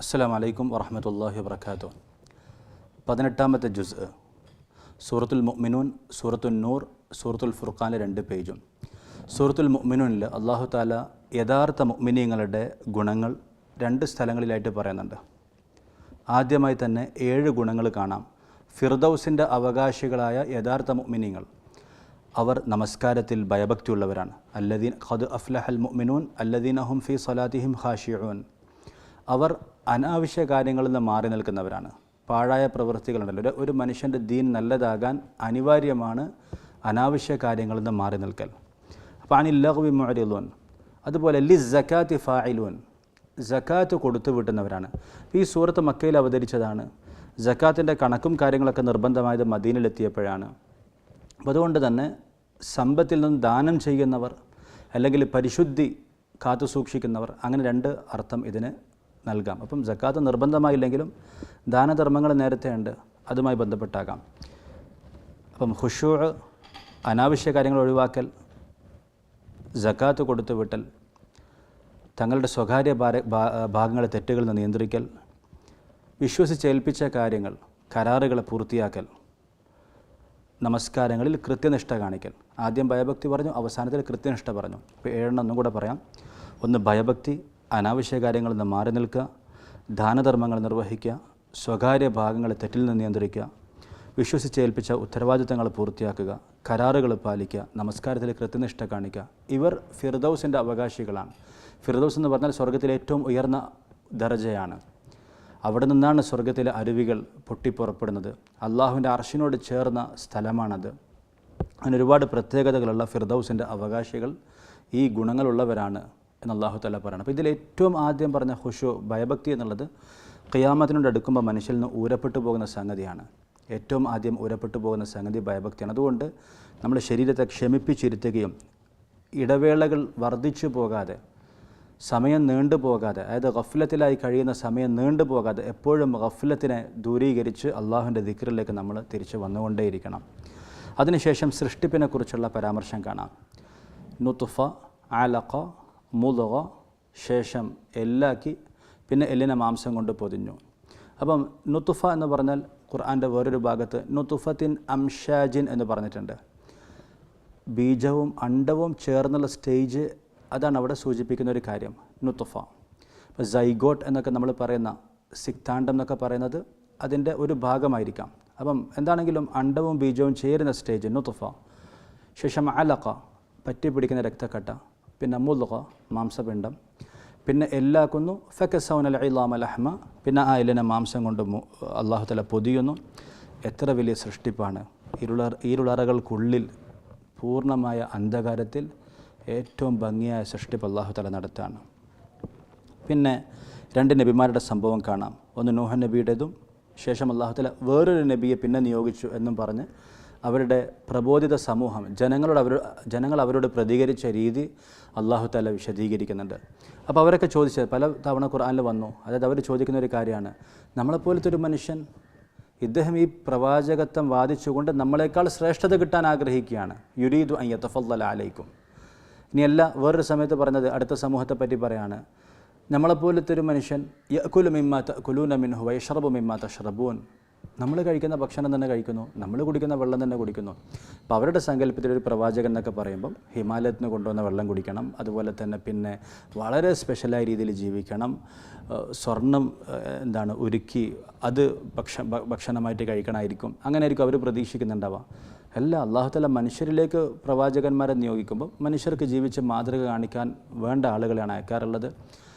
അസ്സലാമു അലൈക്കും വറഹ്മത്തുള്ളാഹി വബറകാതുഹു. 18ാമത്തെ ജുസ്, സൂറത്തുൽ മുഅ്മിനൂൻ, സൂറത്തുൽ നൂർ, സൂറത്തുൽ ഫുർഖാനിലെ 2 പേജും. സൂറത്തുൽ മുഅ്മിനൂനിൽ അല്ലാഹു തആല യഥാർത്ഥ മുഅ്മിനീങ്ങളുടെ ഗുണങ്ങൾ 2 സ്ഥലങ്ങളിലായിട്ട് പറയുന്നുണ്ട്. ആദ്യമായി തന്നെ 7 ഗുണങ്ങൾ കാണാം. ഫിർദൗസിൻ്റെ അവകാശികളായ യഥാർത്ഥ മുഅ്മിനീങ്ങൾ അവർ നമസ്കാരത്തിൽ ഭയഭക്തിയുള്ളവരാണ്. അല്ലദീന ഖദ് അഫ്ലഹൽ മുഅ്മിനൂൻ അല്ലദീന ഹും ഫീ സ്വലാത്തിഹിം ഖാശിഊൻ. അവർ അനാവശ്യ കാര്യങ്ങളിൽ നിന്ന് മാറി നിൽക്കുന്നവരാണ്. പാഴായ പ്രവൃത്തികളുണ്ടല്ലോ, ഒരു മനുഷ്യൻ്റെ ദീൻ നല്ലതാകാൻ അനിവാര്യമാണ് അനാവശ്യ കാര്യങ്ങളിൽ നിന്ന് മാറി നിൽക്കൽ. അപ്പോൾ അനിൽ ലഗ്വി മുഅ്രിദൂൻ. അതുപോലെ ലിസ്സകാത്തി ഫാഇലൂൻ, സക്കാത്ത് കൊടുത്തു വിട്ടുന്നവരാണ്. ഈ സൂറത്ത് മക്കയിൽ അവതരിച്ചതാണ്. സക്കാത്തിൻ്റെ കണക്കും കാര്യങ്ങളൊക്കെ നിർബന്ധമായത് മദീനയിലെത്തിയപ്പോഴാണ്. അപ്പോൾ അതുകൊണ്ട് തന്നെ സമ്പത്തിൽ നിന്ന് ദാനം ചെയ്യുന്നവർ അല്ലെങ്കിൽ പരിശുദ്ധി കാത്തു സൂക്ഷിക്കുന്നവർ, അങ്ങനെ 2 അർത്ഥം ഇതിന് നൽകാം. അപ്പം സക്കാത്ത് നിർബന്ധമായില്ലെങ്കിലും ദാനധർമ്മങ്ങൾ നേരത്തെ ഉണ്ട്, അതുമായി ബന്ധപ്പെട്ടാകാം. അപ്പം ഖുശൂ, അനാവശ്യ കാര്യങ്ങൾ ഒഴിവാക്കൽ, സക്കാത്ത് കൊടുത്തു വിട്ടൽ, തങ്ങളുടെ സ്വകാര്യ ഭാഗങ്ങളെ തെറ്റുകളിൽ നിന്ന് നിയന്ത്രിക്കൽ, വിശ്വസിച്ചേൽപ്പിച്ച കാര്യങ്ങൾ കരാറുകളെ പൂർത്തിയാക്കൽ, നമസ്കാരങ്ങളിൽ കൃത്യനിഷ്ഠ കാണിക്കൽ. ആദ്യം ഭയഭക്തി പറഞ്ഞു, അവസാനത്തിൽ കൃത്യനിഷ്ഠ പറഞ്ഞു. ഇപ്പോൾ 7 ഒന്നും കൂടെ പറയാം. 1 ഭയഭക്തി, അനാവശ്യ കാര്യങ്ങളിൽ നിന്ന് മാറി നിൽക്കുക, ദാനധർമ്മങ്ങൾ നിർവഹിക്കുക, സ്വകാര്യ ഭാഗങ്ങളെ തെറ്റിൽ നിന്ന് നിയന്ത്രിക്കുക, വിശ്വസിച്ചേൽപ്പിച്ച ഉത്തരവാദിത്തങ്ങൾ പൂർത്തിയാക്കുക, കരാറുകൾ പാലിക്കുക, നമസ്കാരത്തിൽ കൃത്യനിഷ്ഠ കാണിക്കുക. ഇവർ ഫിർദൗസിൻ്റെ അവകാശികളാണ്. ഫിർദൗസ് എന്ന് പറഞ്ഞാൽ സ്വർഗ്ഗത്തിലെ ഏറ്റവും ഉയർന്ന ദർജയാണ്. അവിടെ നിന്നാണ് സ്വർഗ്ഗത്തിലെ അരുവികൾ പൊട്ടിപ്പുറപ്പെടുന്നത്. അള്ളാഹുവിൻ്റെ അർശിനോട് ചേർന്ന സ്ഥലമാണത്. അങ്ങനെ ഒരുപാട് പ്രത്യേകതകളുള്ള ഫിർദൗസിൻ്റെ അവകാശികൾ ഈ ഗുണങ്ങളുള്ളവരാണ് എന്ന് അല്ലാഹു തആല പറയണം. അപ്പോൾ ഇതിൽ ഏറ്റവും ആദ്യം പറഞ്ഞ ഖുശൂ, ഭയഭക്തി എന്നുള്ളത് ഖിയാമത്തിനോട് അടുക്കുമ്പോൾ മനുഷ്യരിൽ നിന്ന് ഊരപ്പെട്ടു പോകുന്ന സംഗതിയാണ്. ഏറ്റവും ആദ്യം ഊരപ്പെട്ടു പോകുന്ന സംഗതി ഭയഭക്തിയാണ്. അതുകൊണ്ട് നമ്മുടെ ശരീരത്തെ ക്ഷമിപ്പിച്ചിരുത്തുകയും ഇടവേളകൾ വർദ്ധിച്ചു പോകാതെ, സമയം നീണ്ടു പോകാതെ, അതായത് ഗഫ്ലത്തിലായി കഴിയുന്ന സമയം നീണ്ടു പോകാതെ എപ്പോഴും ഗഫ്ലത്തിനെ ദൂരീകരിച്ച് അള്ളാഹുവിൻ്റെ ദിക്റിലേക്ക് നമ്മൾ തിരിച്ച് വന്നുകൊണ്ടേയിരിക്കണം. അതിനുശേഷം സൃഷ്ടിപ്പിനെക്കുറിച്ചുള്ള പരാമർശം കാണാം. നുത്ഫ, അലഖ, മുദ്ഗ, ശേഷം എല്ലാക്കി, പിന്നെ എല്ലിനെ മാംസം കൊണ്ട് പൊതിഞ്ഞു. അപ്പം നുത്ഫ എന്ന് പറഞ്ഞാൽ ഖുർആൻ്റെ വേറൊരു ഭാഗത്ത് നുത്ഫത്തിൻ അംഷാജിൻ എന്ന് പറഞ്ഞിട്ടുണ്ട്. ബീജവും അണ്ടവും ചേർന്നുള്ള സ്റ്റേജ്, അതാണ് അവിടെ സൂചിപ്പിക്കുന്ന ഒരു കാര്യം, നുത്ഫ. ഇപ്പോൾ സൈഗോട്ട് എന്നൊക്കെ നമ്മൾ പറയുന്ന, സിക്താണ്ഡം എന്നൊക്കെ പറയുന്നത് അതിൻ്റെ ഒരു ഭാഗമായിരിക്കാം. അപ്പം എന്താണെങ്കിലും അണ്ടവും ബീജവും ചേരുന്ന സ്റ്റേജ് നുത്ഫ. ശേഷം അലഖ, പറ്റി പിടിക്കുന്ന രക്തക്കട്ട, പിന്നെ മുദ്ഗ, മാംസപിണ്ഡം, പിന്നെ എല്ലാക്കുന്നു ഫകസൗനൽ ഇളാമ ലഹ്മ, പിന്നെ ആ എല്ലിനെ മാംസം കൊണ്ട് അല്ലാഹു തആല പൊതിയുന്നു. എത്ര വലിയ സൃഷ്ടിപ്പാണ്! ഇരുളറകൾക്കുള്ളിൽ പൂർണ്ണമായ അന്ധകാരത്തിൽ ഏറ്റവും ഭംഗിയായ സൃഷ്ടിപ്പ് അല്ലാഹു തആല നടത്താണ്. പിന്നെ 2 നബിമാരുടെ സംഭവം കാണാം. ഒന്ന് നൂഹ് നബിയുടേതും, ശേഷം അല്ലാഹു തആല വേറൊരു നബിയെ പിന്നെ നിയോഗിച്ചു എന്നും പറഞ്ഞ് അവരുടെ പ്രബോധിത സമൂഹം, ജനങ്ങൾ അവരോട് പ്രതികരിച്ച രീതി അല്ലാഹു തആല വിശദീകരിക്കുന്നുണ്ട്. അപ്പോൾ അവരൊക്കെ ചോദിച്ചത് പല തവണ ഖുർആനിൽ വന്നു. അതായത് അവർ ചോദിക്കുന്ന ഒരു കാര്യമാണ്, നമ്മളെപ്പോലത്തെ ഒരു മനുഷ്യൻ, ഇദ്ദേഹം ഈ പ്രവാചകത്വം വാദിച്ചുകൊണ്ട് നമ്മളെക്കാൾ ശ്രേഷ്ഠത കിട്ടാൻ ആഗ്രഹിക്കുകയാണ്. യുരീദു അൻ യതഫദ്ദല അലൈക്കും. ഇനിയല്ല, വേറൊരു സമയത്ത് പറഞ്ഞത് അടുത്ത സമൂഹത്തെ പറ്റി പറയാണ്, നമ്മളെപ്പോലത്തെ ഒരു മനുഷ്യൻ യഅകുലു മിമ്മാ തഅകുലൂന മിൻഹു വയശ്റബു മിമ്മാ തശ്റബൂൻ. നമ്മൾ കഴിക്കുന്ന ഭക്ഷണം തന്നെ കഴിക്കുന്നു, നമ്മൾ കുടിക്കുന്ന വെള്ളം തന്നെ കുടിക്കുന്നു. അപ്പോൾ അവരുടെ സങ്കല്പത്തിൽ ഒരു പ്രവാചകൻ എന്നൊക്കെ പറയുമ്പം ഹിമാലയത്തിൽ നിന്ന് കൊണ്ടുവന്ന വെള്ളം കുടിക്കണം, അതുപോലെ തന്നെ പിന്നെ വളരെ സ്പെഷ്യലായ രീതിയിൽ ജീവിക്കണം, സ്വർണം ഉരുക്കി അത് ഭക്ഷണമായിട്ട് കഴിക്കണമായിരിക്കും, അങ്ങനെയായിരിക്കും അവർ പ്രതീക്ഷിക്കുന്നുണ്ടാവുക. അല്ല, അല്ലാഹു തആല മനുഷ്യരിലേക്ക് പ്രവാചകന്മാരെ നിയോഗിക്കുമ്പോൾ മനുഷ്യർക്ക് ജീവിച്ച് മാതൃക കാണിക്കാൻ വേണ്ട ആളുകളെയാണ് അയക്കാറുള്ളത്.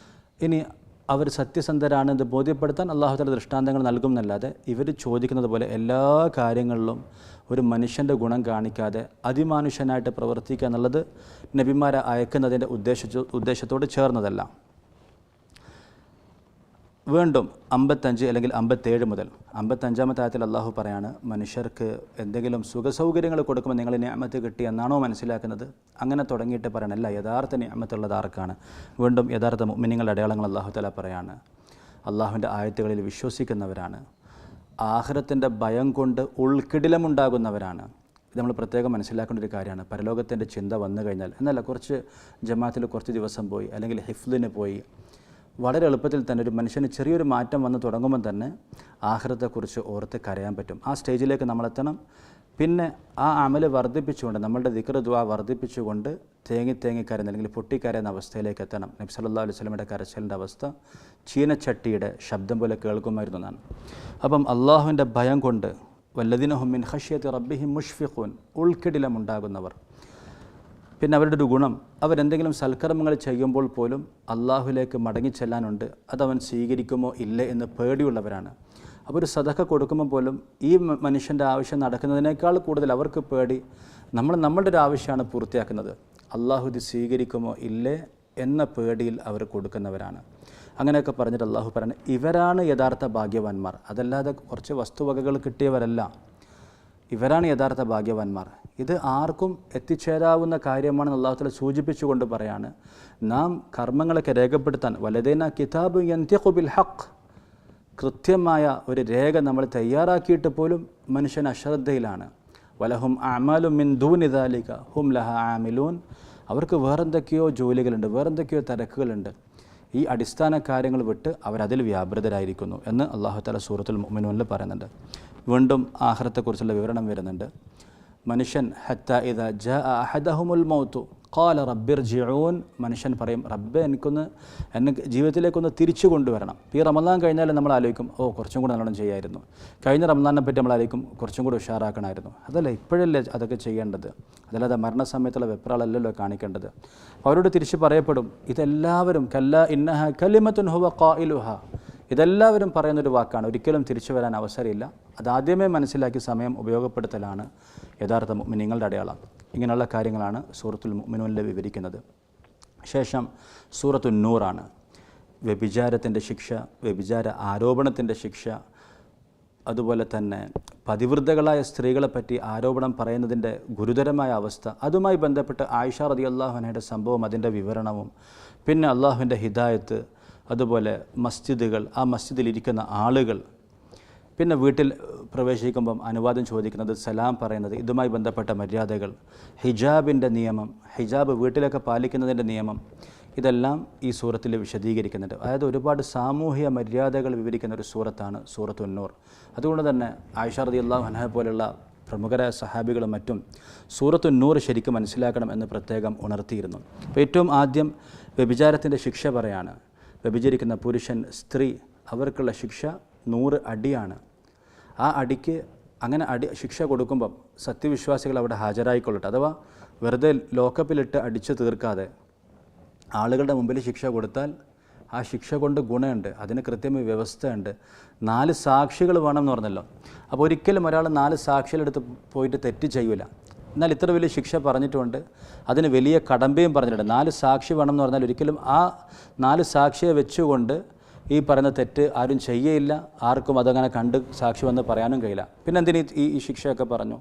ഇനി അവർ സത്യസന്ധരാണെന്ന് ബോധ്യപ്പെടുത്താൻ അല്ലാഹു തആല ദൃഷ്ടാന്തങ്ങൾ നൽകുമെന്നല്ലാതെ ഇവർ ചോദിക്കുന്നത് പോലെ എല്ലാ കാര്യങ്ങളിലും ഒരു മനുഷ്യൻ്റെ ഗുണം കാണിക്കാതെ അതിമാനുഷ്യനായിട്ട് പ്രവർത്തിക്കുക എന്നുള്ളത് നബിമാരെ അയക്കുന്നതിൻ്റെ ഉദ്ദേശത്തോട് ചേർന്നതല്ല. വീണ്ടും 55 അല്ലെങ്കിൽ 57 മുതൽ 55ാമത്തെ ആയത്തിൽ അല്ലാഹു പറയാണ്, മനുഷ്യർക്ക് എന്തെങ്കിലും സുഖസൗകര്യങ്ങൾ കൊടുക്കുമ്പോൾ നിങ്ങൾ നിഅമത്ത് കിട്ടി എന്നാണോ മനസ്സിലാക്കുന്നത്? അങ്ങനെ തുടങ്ങിയിട്ട് പറയണല്ല, യഥാർത്ഥ നിഅമത്തുള്ളത് ആർക്കാണ്? വീണ്ടും യഥാർത്ഥ മുഅ്മിനീങ്ങളുടെ അടയാളങ്ങൾ അല്ലാഹു തആല പറയാണ്, അള്ളാഹുവിൻ്റെ ആയത്തുകളിൽ വിശ്വസിക്കുന്നവരാണ്, ആഖിറത്തിൻ്റെ ഭയം കൊണ്ട് ഉൾക്കിടിലമുണ്ടാകുന്നവരാണ്. ഇത് നമ്മൾ പ്രത്യേകം മനസ്സിലാക്കേണ്ട ഒരു കാര്യമാണ്. പരലോകത്തിൻ്റെ ചിന്ത വന്നു കഴിഞ്ഞാൽ, എന്നല്ല, കുറച്ച് ജമാഅത്തിൽ കുറച്ച് ദിവസം പോയി, അല്ലെങ്കിൽ ഹിഫ്ലിന് പോയി, വളരെ എളുപ്പത്തിൽ തന്നെ ഒരു മനുഷ്യന് ചെറിയൊരു മാറ്റം വന്ന് തുടങ്ങുമ്പോൾ തന്നെ ആഖിറത്തെക്കുറിച്ച് ഓർത്ത് കരയാൻ പറ്റും. ആ സ്റ്റേജിലേക്ക് നമ്മളെത്തണം. പിന്നെ ആ അമല് വർദ്ധിപ്പിച്ചുകൊണ്ട് നമ്മളുടെ ദിക്ർ ദുആ വർദ്ധിപ്പിച്ചുകൊണ്ട് തേങ്ങി കരയുന്ന അല്ലെങ്കിൽ പൊട്ടിക്കരയുന്ന അവസ്ഥയിലേക്ക് എത്തണം. നബി സല്ലല്ലാഹു അലൈഹി വസല്ലമയുടെ കരച്ചിലിൻ്റെ അവസ്ഥ ചീനച്ചട്ടിയുടെ ശബ്ദം പോലെ കേൾക്കുമായിരുന്നു എന്നാണ്. അപ്പം അള്ളാഹുവിൻ്റെ ഭയം കൊണ്ട് വല്ലദീന ഹും മിൻ ഖശ്യത്തി റബ്ബിഹിം മുഷ്ഫിഖൂൻ, ഉൾക്കിടിലമുണ്ടാകുന്നവർ. പിന്നെ അവരുടെ ഒരു ഗുണം, അവരെന്തെങ്കിലും സൽക്കർമ്മങ്ങൾ ചെയ്യുമ്പോൾ പോലും അള്ളാഹുലേക്ക് മടങ്ങിച്ചെല്ലാനുണ്ട്, അതവൻ സ്വീകരിക്കുമോ ഇല്ലേ എന്ന് പേടിയുള്ളവരാണ്. അപ്പോൾ ഒരു സദഖ കൊടുക്കുമ്പോൾ പോലും ഈ മനുഷ്യൻ്റെ ആവശ്യം നടക്കുന്നതിനേക്കാൾ കൂടുതൽ അവർക്ക് പേടി നമ്മളുടെ ഒരു ആവശ്യമാണ് പൂർത്തിയാക്കുന്നത്, അള്ളാഹു ഇത് സ്വീകരിക്കുമോ ഇല്ലേ എന്ന പേടിയിൽ അവർ കൊടുക്കുന്നവരാണ്. അങ്ങനെയൊക്കെ പറഞ്ഞിട്ട് അള്ളാഹു പറയുന്നത് ഇവരാണ് യഥാർത്ഥ ഭാഗ്യവാന്മാർ, അതല്ലാതെ കുറച്ച് വസ്തുവകകൾ കിട്ടിയവരല്ല. ഇവരാണ് യഥാർത്ഥ ഭാഗ്യവാന്മാർ. ഇത് ആർക്കും എത്തിച്ചേരാവുന്ന കാര്യമാണെന്ന് അള്ളാഹു തആല സൂചിപ്പിച്ചുകൊണ്ട് പറയാണ്, നാം കർമ്മങ്ങളൊക്കെ രേഖപ്പെടുത്താൻ വലദൈന കിതാബ് യൻതിഖു ബിൽ ഹഖ്, കൃത്യമായ ഒരു രേഖ നമ്മൾ തയ്യാറാക്കിയിട്ട് പോലും മനുഷ്യൻ അശ്രദ്ധയിലാണ്. വലഹും അഅമാലു മിൻ ദൂനി ദാലിക ഹും ലഹ ആമിലൂൻ, അവർക്ക് വേറെന്തൊക്കെയോ ജോലികളുണ്ട്, വേറെന്തൊക്കെയോ തിരക്കുകളുണ്ട്, ഈ അടിസ്ഥാന കാര്യങ്ങൾ വിട്ട് അവരതിൽ വ്യാപൃതരായിരിക്കുന്നു എന്ന് അല്ലാഹു തആല സൂറത്തുൽ മുഅ്മിനൂനിൽ പറയുന്നുണ്ട്. വീണ്ടും ആഖിറത്തെക്കുറിച്ചുള്ള വിവരണം വരുന്നുണ്ട്. മനുഷ്യൻ ഹത്താ ഇദാ ജാഅ അഹദഹുമുൽ മൗതു ഖാല റബ്ബിർജിഊൻ, മനുഷ്യൻ പറയും റബ്ബേ എന്നെ ജീവിതത്തിലേക്കൊന്ന് തിരിച്ചു കൊണ്ടുവരണം. ഈ റമദാൻ കഴിഞ്ഞാൽ നമ്മൾ ആലോചിക്കും കുറച്ചും കൂടി നല്ലോണം ചെയ്യായിരുന്നു, കഴിഞ്ഞ റമദാനെ പറ്റി നമ്മൾ ആലോചിക്കും കുറച്ചും കൂടി ഉഷാറാക്കണമായിരുന്നു. അതല്ല, ഇപ്പോഴല്ലേ അതൊക്കെ ചെയ്യേണ്ടത്, അതല്ലാതെ മരണസമയത്തുള്ള വെപ്രാളല്ലല്ലോ കാണിക്കേണ്ടത്. അവരോട് തിരിച്ച് പറയപ്പെടും ഇതെല്ലാവരും കല്ലാ ഇന്നഹ കലിമത്തുൻ ഹുവ ഖായിലുഹ, ഇതെല്ലാവരും പറയുന്നൊരു വാക്കാണ്, ഒരിക്കലും തിരിച്ചു വരാൻ അവസരമില്ല. അതാദ്യമേ മനസ്സിലാക്കി സമയം ഉപയോഗപ്പെടുത്തലാണ് യഥാർത്ഥ മുഅ്മിനീങ്ങളുടെ അടയാളം. ഇങ്ങനെയുള്ള കാര്യങ്ങളാണ് സൂറത്തുൽ മുഅ്മിനൂനിൽ വിവരിക്കുന്നത്. ശേഷം സൂറത്തുൻ നൂറാണ്. വ്യഭിചാരത്തിൻ്റെ ശിക്ഷ, വ്യഭിചാര ആരോപണത്തിൻ്റെ ശിക്ഷ, അതുപോലെ തന്നെ പതിവൃതകളായ സ്ത്രീകളെപ്പറ്റി ആരോപണം പറയുന്നതിൻ്റെ ഗുരുതരമായ അവസ്ഥ, അതുമായി ബന്ധപ്പെട്ട് ആയിഷ റളിയല്ലാഹു അൻഹയുടെ സംഭവം, അതിൻ്റെ വിവരണവും, പിന്നെ അള്ളാഹുവിൻ്റെ ഹിദായത്ത്, അതുപോലെ മസ്ജിദുകൾ, ആ മസ്ജിദിലിരിക്കുന്ന ആളുകൾ, പിന്നെ വീട്ടിൽ പ്രവേശിക്കുമ്പം അനുവാദം ചോദിക്കുന്നത്, സലാം പറയുന്നത്, ഇതുമായി ബന്ധപ്പെട്ട മര്യാദകൾ, ഹിജാബിൻ്റെ നിയമം, ഹിജാബ് വീട്ടിലൊക്കെ പാലിക്കുന്നതിൻ്റെ നിയമം, ഇതെല്ലാം ഈ സൂറത്തിൽ വിശദീകരിക്കുന്നുണ്ട്. അതായത് ഒരുപാട് സാമൂഹിക മര്യാദകൾ വിവരിക്കുന്ന ഒരു സൂറത്താണ് സൂറത്തുൻ നൂർ. അതുകൊണ്ട് തന്നെ ആയിഷ റളിയല്ലാഹു അൻഹ പോലുള്ള പ്രമുഖരായ സഹാബികളും മറ്റും സൂറത്തുൻ നൂർ ശരിക്കും മനസ്സിലാക്കണം എന്ന് പ്രത്യേകം ഉണർത്തിയിരുന്നു. അപ്പോൾ ഏറ്റവും ആദ്യം വ്യഭിചാരത്തിൻ്റെ ശിക്ഷ പറയാണ്. വ്യഭിചരിക്കുന്ന പുരുഷൻ, സ്ത്രീ, അവർക്കുള്ള ശിക്ഷ 100 അടിയാണ്. ആ അടിക്ക് അങ്ങനെ ശിക്ഷ കൊടുക്കുമ്പം സത്യവിശ്വാസികൾ അവിടെ ഹാജരായിക്കൊള്ളട്ടെ. അഥവാ വെറുതെ ലോക്കപ്പിലിട്ട് അടിച്ചു തീർക്കാതെ ആളുകളുടെ മുമ്പിൽ ശിക്ഷ കൊടുത്താൽ ആ ശിക്ഷ കൊണ്ട് ഗുണമുണ്ട്, അതിന് കൃത്യമായ വ്യവസ്ഥയുണ്ട്. 4 സാക്ഷികൾ വേണം എന്ന് പറഞ്ഞല്ലോ. അപ്പോൾ ഒരിക്കലും ഒരാൾ 4 സാക്ഷികളെടുത്ത് പോയിട്ട് തെറ്റ് ചെയ്യൂല. എന്നാൽ ഇത്ര വലിയ ശിക്ഷ പറഞ്ഞിട്ടുണ്ട്, അതിന് വലിയ കടമ്പയും പറഞ്ഞിട്ടുണ്ട്. 4 സാക്ഷി വേണം എന്ന് പറഞ്ഞാൽ ഒരിക്കലും ആ 4 സാക്ഷിയെ വെച്ചുകൊണ്ട് ഈ പറയുന്ന തെറ്റ് ആരും ചെയ്യയില്ല, ആർക്കും അതങ്ങനെ കണ്ട് സാക്ഷി വന്ന് പറയാനും കഴിയില്ല. പിന്നെ എന്തിന് ഈ ശിക്ഷയൊക്കെ പറഞ്ഞു?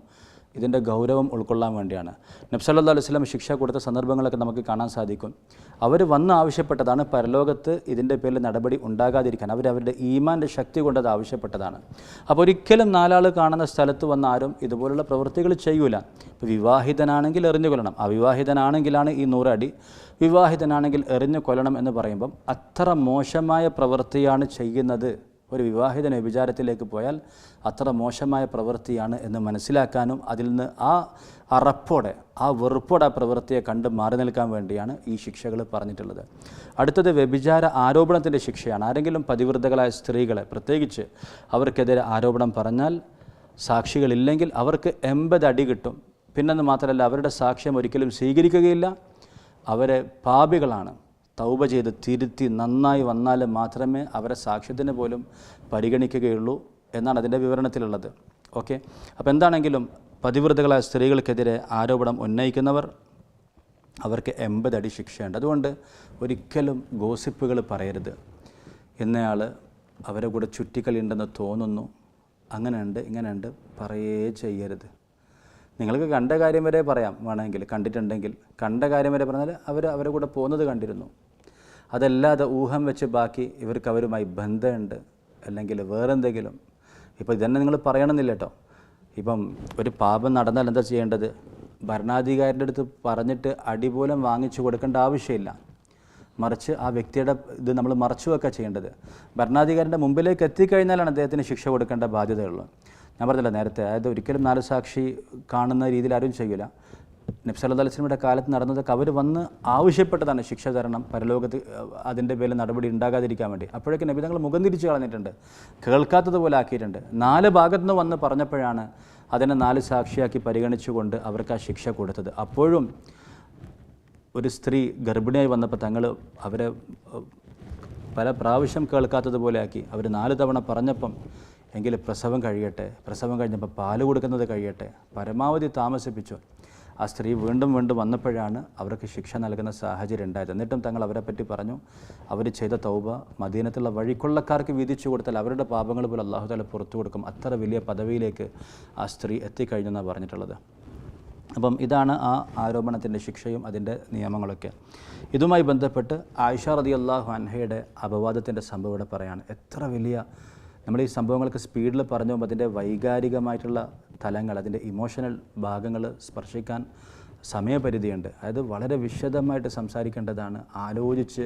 ഇതിൻ്റെ ഗൗരവം ഉൾക്കൊള്ളാൻ വേണ്ടിയാണ്. നബി സല്ലല്ലാഹു അലൈഹി വസല്ലം ശിക്ഷ കൊടുത്ത സന്ദർഭങ്ങളൊക്കെ നമുക്ക് കാണാൻ സാധിക്കും. അവർ വന്ന് ആവശ്യപ്പെട്ടതാണ് പരലോകത്ത് ഇതിൻ്റെ പേരിൽ നടപടി ഉണ്ടാകാതിരിക്കാൻ. അവരുടെ ഈമാൻ്റെ ശക്തി കൊണ്ട് അത് ആവശ്യപ്പെട്ടതാണ്. അപ്പോൾ ഒരിക്കലും 4 ആൾ കാണുന്ന സ്ഥലത്ത് വന്ന് ആരും ഇതുപോലുള്ള പ്രവൃത്തികൾ ചെയ്യൂല. ഇപ്പോൾ വിവാഹിതനാണെങ്കിൽ എറിഞ്ഞു കൊല്ലണം, അവിവാഹിതനാണെങ്കിലാണ് ഈ 100 അടി, വിവാഹിതനാണെങ്കിൽ എറിഞ്ഞു കൊല്ലണം എന്ന് പറയുമ്പം അത്ര മോശമായ പ്രവൃത്തിയാണ് ചെയ്യുന്നത്. ഒരു വിവാഹിതൻ വ്യഭിചാരത്തിലേക്ക് പോയാൽ അത്ര മോശമായ പ്രവൃത്തിയാണ് എന്ന് മനസ്സിലാക്കാനും അതിൽ നിന്ന് ആ അറപ്പോടെ, ആ വെറുപ്പോടെ ആ പ്രവൃത്തിയെ കണ്ട് മാറി നിൽക്കാൻ വേണ്ടിയാണ് ഈ ശിക്ഷകൾ പറഞ്ഞിട്ടുള്ളത്. അടുത്തത് വ്യഭിചാര ആരോപണത്തിൻ്റെ ശിക്ഷയാണ്. ആരെങ്കിലും പതിവൃതകളായ സ്ത്രീകളെ പ്രത്യേകിച്ച് അവർക്കെതിരെ ആരോപണം പറഞ്ഞാൽ സാക്ഷികളില്ലെങ്കിൽ അവർക്ക് 80 അടി കിട്ടും. പിന്നെന്ന് മാത്രമല്ല, അവരുടെ സാക്ഷ്യം ഒരിക്കലും സ്വീകരിക്കുകയില്ല. അവരെ പാപികളാണ്, തൗബ ചെയ്ത് തിരുത്തി നന്നായി വന്നാൽ മാത്രമേ അവരെ സാക്ഷ്യത്തിന് പോലും പരിഗണിക്കുകയുള്ളൂ എന്നാണ് അതിൻ്റെ വിവരണത്തിലുള്ളത്. ഓക്കെ, അപ്പോൾ എന്താണെങ്കിലും പതിവ്രതകളായ സ്ത്രീകൾക്കെതിരെ ആരോപണം ഉന്നയിക്കുന്നവർ, അവർക്ക് 80 അടി ശിക്ഷയുണ്ട്. അതുകൊണ്ട് ഒരിക്കലും ഗോസിപ്പുകൾ പറയരുത്. എന്നയാൾ അവരെ കൂടെ ചുറ്റിക്കളിയുണ്ടെന്ന് തോന്നുന്നു, അങ്ങനെയുണ്ട് ഇങ്ങനെയുണ്ട് പറയേ ചെയ്യരുത്. നിങ്ങൾക്ക് കണ്ട കാര്യം വരെ പറയാം വേണമെങ്കിൽ, കണ്ടിട്ടുണ്ടെങ്കിൽ കണ്ട കാര്യം വരെ പറഞ്ഞാൽ അവരെ കൂടെ പോകുന്നത് കണ്ടിരുന്നു. അതല്ലാതെ ഊഹം വെച്ച് ബാക്കി ഇവർക്ക് അവരുമായി ബന്ധമുണ്ട് അല്ലെങ്കിൽ വേറെന്തെങ്കിലും, ഇപ്പോൾ ഇതന്നെ നിങ്ങൾ പറയണമെന്നില്ല കേട്ടോ. ഇപ്പം ഒരു പാപം നടന്നാൽ എന്താ ചെയ്യേണ്ടത്? ഭരണാധികാരിയുടെ അടുത്ത് പറഞ്ഞിട്ട് അടി പോലും വാങ്ങിച്ചു കൊടുക്കേണ്ട ആവശ്യമില്ല. മറിച്ച് ആ വ്യക്തിയുടെ ഇത് നമ്മൾ മറച്ചുവെക്കുക ചെയ്യേണ്ടത്. ഭരണാധികാരിൻ്റെ മുമ്പിലേക്ക് എത്തിക്കഴിഞ്ഞാലാണ് അദ്ദേഹത്തിന് ശിക്ഷ കൊടുക്കേണ്ട ബാധ്യതയുള്ളത്. ഞാൻ പറഞ്ഞില്ല നേരത്തെ, അതായത് ഒരിക്കലും 4 സാക്ഷി കാണുന്ന രീതിയിൽ ആരും ചെയ്യില്ല. നബി സല്ലല്ലാഹു അലൈഹി വസല്ലമയുടെ കാലത്ത് നടന്നതൊക്കെ അവർ വന്ന് ആവശ്യപ്പെട്ടതാണ് ശിക്ഷ തരണം, പരലോകത്ത് അതിൻ്റെ പേരിൽ നടപടി ഉണ്ടാകാതിരിക്കാൻ വേണ്ടി. അപ്പോഴേക്കും നബി തങ്ങൾ മുഖം തിരിച്ച് കളഞ്ഞിട്ടുണ്ട്, കേൾക്കാത്തതുപോലെ ആക്കിയിട്ടുണ്ട്. 4 ഭാഗത്തു നിന്ന് വന്ന് പറഞ്ഞപ്പോഴാണ് അതിനെ 4 സാക്ഷിയാക്കി പരിഗണിച്ചുകൊണ്ട് അവർക്ക് ആ ശിക്ഷ കൊടുത്തത്. അപ്പോഴും ഒരു സ്ത്രീ ഗർഭിണിയായി വന്നപ്പോൾ തങ്ങൾ അവരെ പല പ്രാവശ്യം കേൾക്കാത്തതുപോലെ ആക്കി. അവർ 4 തവണ പറഞ്ഞപ്പം എങ്കിൽ പ്രസവം കഴിയട്ടെ, പ്രസവം കഴിഞ്ഞപ്പോൾ പാല് കൊടുക്കുന്നത് കഴിയട്ടെ, പരമാവധി താമസിപ്പിച്ചു. ആ സ്ത്രീ വീണ്ടും വന്നപ്പോഴാണ് അവർക്ക് ശിക്ഷ നൽകുന്ന സാഹചര്യം ഉണ്ടായത്. എന്നിട്ടും തങ്ങൾ അവരെ പറ്റി പറഞ്ഞു, അവർ ചെയ്ത തൗബ മദീനത്തുള്ള വഴിക്കൊള്ളക്കാർക്ക് വീതിച്ചു കൊടുത്താൽ അവരുടെ പാപങ്ങൾ പോലും അല്ലാഹു തആല പുറത്തു കൊടുക്കും. അത്ര വലിയ പദവിയിലേക്ക് ആ സ്ത്രീ എത്തിക്കഴിഞ്ഞെന്നാണ് പറഞ്ഞിട്ടുള്ളത്. അപ്പം ഇതാണ് ആ ആരോപണത്തിൻ്റെ ശിക്ഷയും അതിൻ്റെ നിയമങ്ങളൊക്കെ. ഇതുമായി ബന്ധപ്പെട്ട് ആയിഷ റളിയല്ലാഹു അൻഹയുടെ അപവാദത്തിൻ്റെ സംഭവം ഇവിടെ പറയാണ്. എത്ര വലിയ, നമ്മൾ ഈ സംഭവങ്ങൾക്ക് സ്പീഡിൽ പറഞ്ഞു പോകുമ്പോൾ അതിൻ്റെ വൈകാരികമായിട്ടുള്ള തലങ്ങൾ, അതിൻ്റെ ഇമോഷണൽ ഭാഗങ്ങൾ സ്പർശിക്കാൻ സമയപരിധിയുണ്ട്. അതായത് വളരെ വിശദമായിട്ട് സംസാരിക്കേണ്ടതാണ്, ആലോചിച്ച്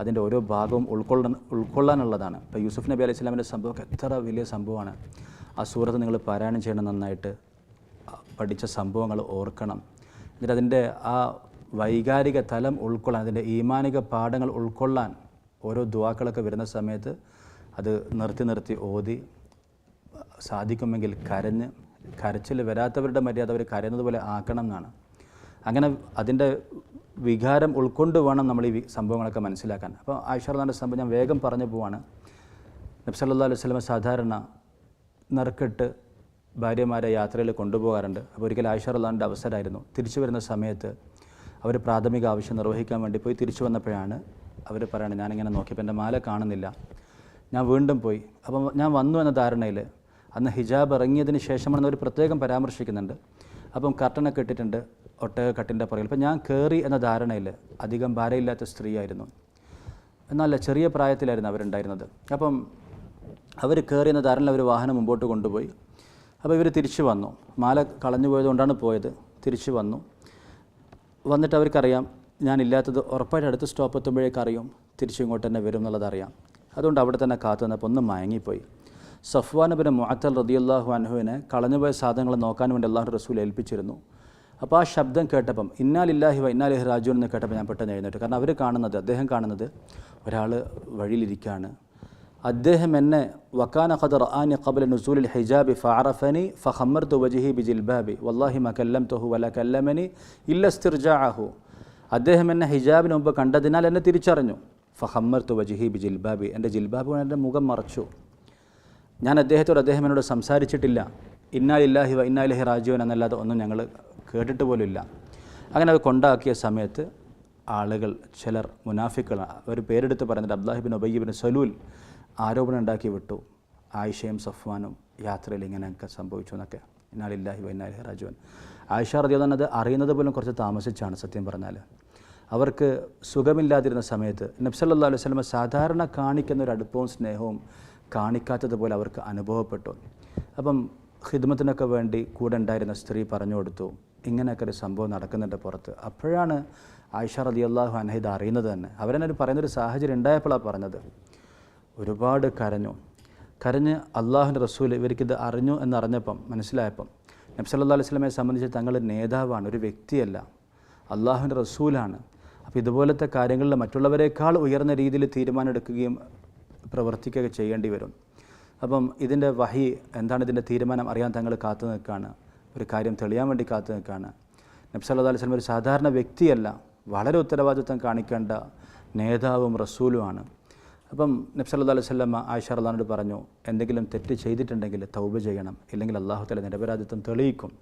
അതിൻ്റെ ഓരോ ഭാഗവും ഉൾക്കൊള്ളാനുള്ളതാണ്. ഇപ്പോൾ യൂസുഫ് നബി അലൈഹി സ്വലാമിൻ്റെ സംഭവമൊക്കെ എത്ര വലിയ സംഭവമാണ്. ആ സൂറത്ത് നിങ്ങൾ പാരായണം ചെയ്യണം, നന്നായിട്ട് പഠിച്ച സംഭവങ്ങൾ ഓർക്കണം. എന്നിട്ട് അതിൻ്റെ ആ വൈകാരിക തലം ഉൾക്കൊള്ളാൻ, അതിൻ്റെ ഈമാനിക പാഠങ്ങൾ ഉൾക്കൊള്ളാൻ ഓരോ ദുആക്കളൊക്കെ വരുന്ന സമയത്ത് അത് നിർത്തി ഓതി, സാധിക്കുമെങ്കിൽ കരച്ചിൽ വരാത്തവരുടെ മര്യാദ അവർ കരയുന്നത് പോലെ ആക്കണം എന്നാണ്. അങ്ങനെ അതിൻ്റെ വികാരം ഉൾക്കൊണ്ട് വേണം നമ്മൾ ഈ സംഭവങ്ങളൊക്കെ മനസ്സിലാക്കാൻ. അപ്പോൾ ആയിഷ റളിയല്ലാഹു സംഭവം ഞാൻ വേഗം പറഞ്ഞു പോവാണ്. നബി സല്ലല്ലാഹു അലൈഹി വസല്ലം സാധാരണ നറുക്കിട്ട് ഭാര്യമാരെ യാത്രയിൽ കൊണ്ടുപോകാറുണ്ട്. അപ്പോൾ ഒരിക്കൽ ആയിഷ റളിയല്ലാഹുവിൻ്റെ അവസരമായിരുന്നു. തിരിച്ചു വരുന്ന സമയത്ത് അവർ പ്രാഥമിക ആവശ്യം നിർവഹിക്കാൻ വേണ്ടി പോയി തിരിച്ചു വന്നപ്പോഴാണ് അവർ പറയുന്നത്, ഞാനിങ്ങനെ നോക്കിയപ്പോൾ എൻ്റെ മാല കാണുന്നില്ല. ഞാൻ വീണ്ടും പോയി. അപ്പം ഞാൻ വന്നു എന്ന ധാരണയിൽ, അന്ന് ഹിജാബ് ഇറങ്ങിയതിന് ശേഷമാണെന്ന് അവർ പ്രത്യേകം പരാമർശിക്കുന്നുണ്ട്. അപ്പം കർട്ടനൊക്കെ ഇട്ടിട്ടുണ്ട് ഒട്ടക കട്ടിൻ്റെ പുറകിൽ. അപ്പം ഞാൻ കയറി എന്ന ധാരണയിൽ, അധികം ഭാരമില്ലാത്ത സ്ത്രീയായിരുന്നു, എന്നല്ല ചെറിയ പ്രായത്തിലായിരുന്നു അവരുണ്ടായിരുന്നത്. അപ്പം അവർ കയറി എന്ന ധാരണയിൽ അവർ വാഹനം മുമ്പോട്ട് കൊണ്ടുപോയി. അപ്പോൾ ഇവർ തിരിച്ചു വന്നു. മാല കളഞ്ഞു പോയതുകൊണ്ടാണ് പോയത്. തിരിച്ചു വന്നിട്ട് അവർക്കറിയാം ഞാനില്ലാത്തത് ഉറപ്പായിട്ട് അടുത്ത സ്റ്റോപ്പ് എത്തുമ്പോഴേക്ക് അറിയും തിരിച്ചു ഇങ്ങോട്ട് തന്നെ വരും എന്നുള്ളതറിയാം. അതുകൊണ്ട് അവിടെ തന്നെ കാത്തു നിന്നപ്പോൾ ഒന്ന് മയങ്ങിപ്പോയി. സഫ്വാൻ ബിൻ മുഅത്തൽ റളിയല്ലാഹു അൻഹുവിനെ കളഞ്ഞുപോയ സാധനങ്ങൾ നോക്കാൻ വേണ്ടി അല്ലാഹു റസൂൽ ഏൽപ്പിച്ചിരുന്നു. അപ്പോൾ ആ ശബ്ദം കേട്ടപ്പം ഇന്നാ ലില്ലാഹി വ ഇന്നാ ഇലൈഹി റാജിഊൻ എന്ന് കേട്ടപ്പോൾ ഞാൻ പെട്ടെന്ന് എഴുന്നേറ്റു. കാരണം അദ്ദേഹം കാണുന്നത് ഒരാൾ വഴിയിലിരിക്കുകയാണ്. അദ്ദേഹം എന്നെ വക്കാന ഖദ് റആനി ഖബ്ല നുസൂലിൽ ഹിജാബി ഫഅറഫനി ഫഖമ്മർതു വജ്ഹി ബിജിൽബാബി വല്ലാഹി മാ കല്ലംതുഹു വലാ കല്ലമനി ഇല്ല ഇസ്തിർജാഅഹു. അദ്ദേഹം എന്നെ ഹിജാബിന് മുമ്പ് കണ്ടതിനാൽ എന്നെ തിരിച്ചറിഞ്ഞു. ഫഖമ്മർതു വജ്ഹി ബിജിൽബാബി, എൻ്റെ ജിൽബാബ് കൊണ്ട് എൻ്റെ മുഖം മറച്ചു. ഞാൻ അദ്ദേഹം എന്നോട് സംസാരിച്ചിട്ടില്ല. ഇന്നാ ലില്ലാഹി വ ഇന്നാ ഇലൈഹി റാജിഊൻ എന്നല്ലാതെ ഒന്നും ഞങ്ങൾ കേട്ടിട്ട് പോലുമില്ല. അങ്ങനെ അത് കൊണ്ടാക്കിയ സമയത്ത് ആളുകൾ, ചിലർ മുനാഫിക്കുകളാണ്, അവർ പേരെടുത്ത് പറയുന്നത് അബ്ദുല്ലാഹി ബിൻ ഉബയ്യ് ബിൻ സലൂൽ ആരോപണം ഉണ്ടാക്കി വിട്ടു. ആയിഷയും സഫ്വാനും യാത്രയിൽ ഇങ്ങനെയൊക്കെ സംഭവിച്ചു എന്നൊക്കെ. ഇന്നാ ലില്ലാഹി വ ഇന്നാ ഇലൈഹി റാജിഊൻ. ആയിഷ റളിയല്ലാഹു അൻഹ അറിയുന്നത് പോലും കുറച്ച് താമസിച്ചാണ് സത്യം പറഞ്ഞാൽ. അവർക്ക് സുഖമില്ലാതിരുന്ന സമയത്ത് നബി സല്ലല്ലാഹു അലൈഹി വസല്ലം സാധാരണ കാണിക്കുന്ന ഒരു അടുപ്പവും സ്നേഹവും കാണിക്കാത്തതുപോലെ അവർക്ക് അനുഭവപ്പെട്ടു. അപ്പം ഖിദ്മത്തിനൊക്കെ വേണ്ടി കൂടെ ഉണ്ടായിരുന്ന സ്ത്രീ പറഞ്ഞു കൊടുത്തു, ഇങ്ങനെയൊക്കെ ഒരു സംഭവം നടക്കുന്നുണ്ട് പുറത്ത്. അപ്പോഴാണ് ആയിഷ റളിയല്ലാഹു അൻഹ ഇത് അറിയുന്നത് തന്നെ. അവരെന്നെ പറയുന്നൊരു സാഹചര്യം ഉണ്ടായപ്പോഴാണ് പറഞ്ഞത്. ഒരുപാട് കരഞ്ഞ് അള്ളാഹുവിൻ്റെ റസൂൽ ഇവർക്കിത് അറിഞ്ഞു എന്നറിഞ്ഞപ്പം, മനസ്സിലായപ്പം, നബി സല്ലല്ലാഹു അലൈഹി വസല്ലമയെ സംബന്ധിച്ച് തങ്ങൾ നേതാവാണ്, ഒരു വ്യക്തിയല്ല, അള്ളാഹുവിൻ്റെ റസൂലാണ്. അപ്പോൾ ഇതുപോലത്തെ കാര്യങ്ങളിൽ മറ്റുള്ളവരെക്കാൾ ഉയർന്ന രീതിയിൽ തീരുമാനമെടുക്കുകയും പ്രവർത്തിക്കുകയൊക്കെ ചെയ്യേണ്ടി വരും. അപ്പം ഇതിൻ്റെ വഹി എന്താണ്, ഇതിൻ്റെ തീരുമാനം അറിയാൻ തങ്ങൾ കാത്തു നിൽക്കുകയാണ്. ഒരു കാര്യം തെളിയാൻ വേണ്ടി കാത്തു നിൽക്കുകയാണ്. നബി സല്ലല്ലാഹു അലൈഹി വസല്ലം ഒരു സാധാരണ വ്യക്തിയല്ല, വളരെ ഉത്തരവാദിത്വം കാണിക്കേണ്ട നേതാവും റസൂലുമാണ്. അപ്പം നബി സല്ലല്ലാഹു അലൈഹി വസല്ലം ആയിഷ റളിയല്ലാഹു പറഞ്ഞു, എന്തെങ്കിലും തെറ്റ് ചെയ്തിട്ടുണ്ടെങ്കിൽ തൗബ ചെയ്യണം, ഇല്ലെങ്കിൽ അല്ലാഹു തആല നിരപരാധിത്വം തെളിയിക്കും.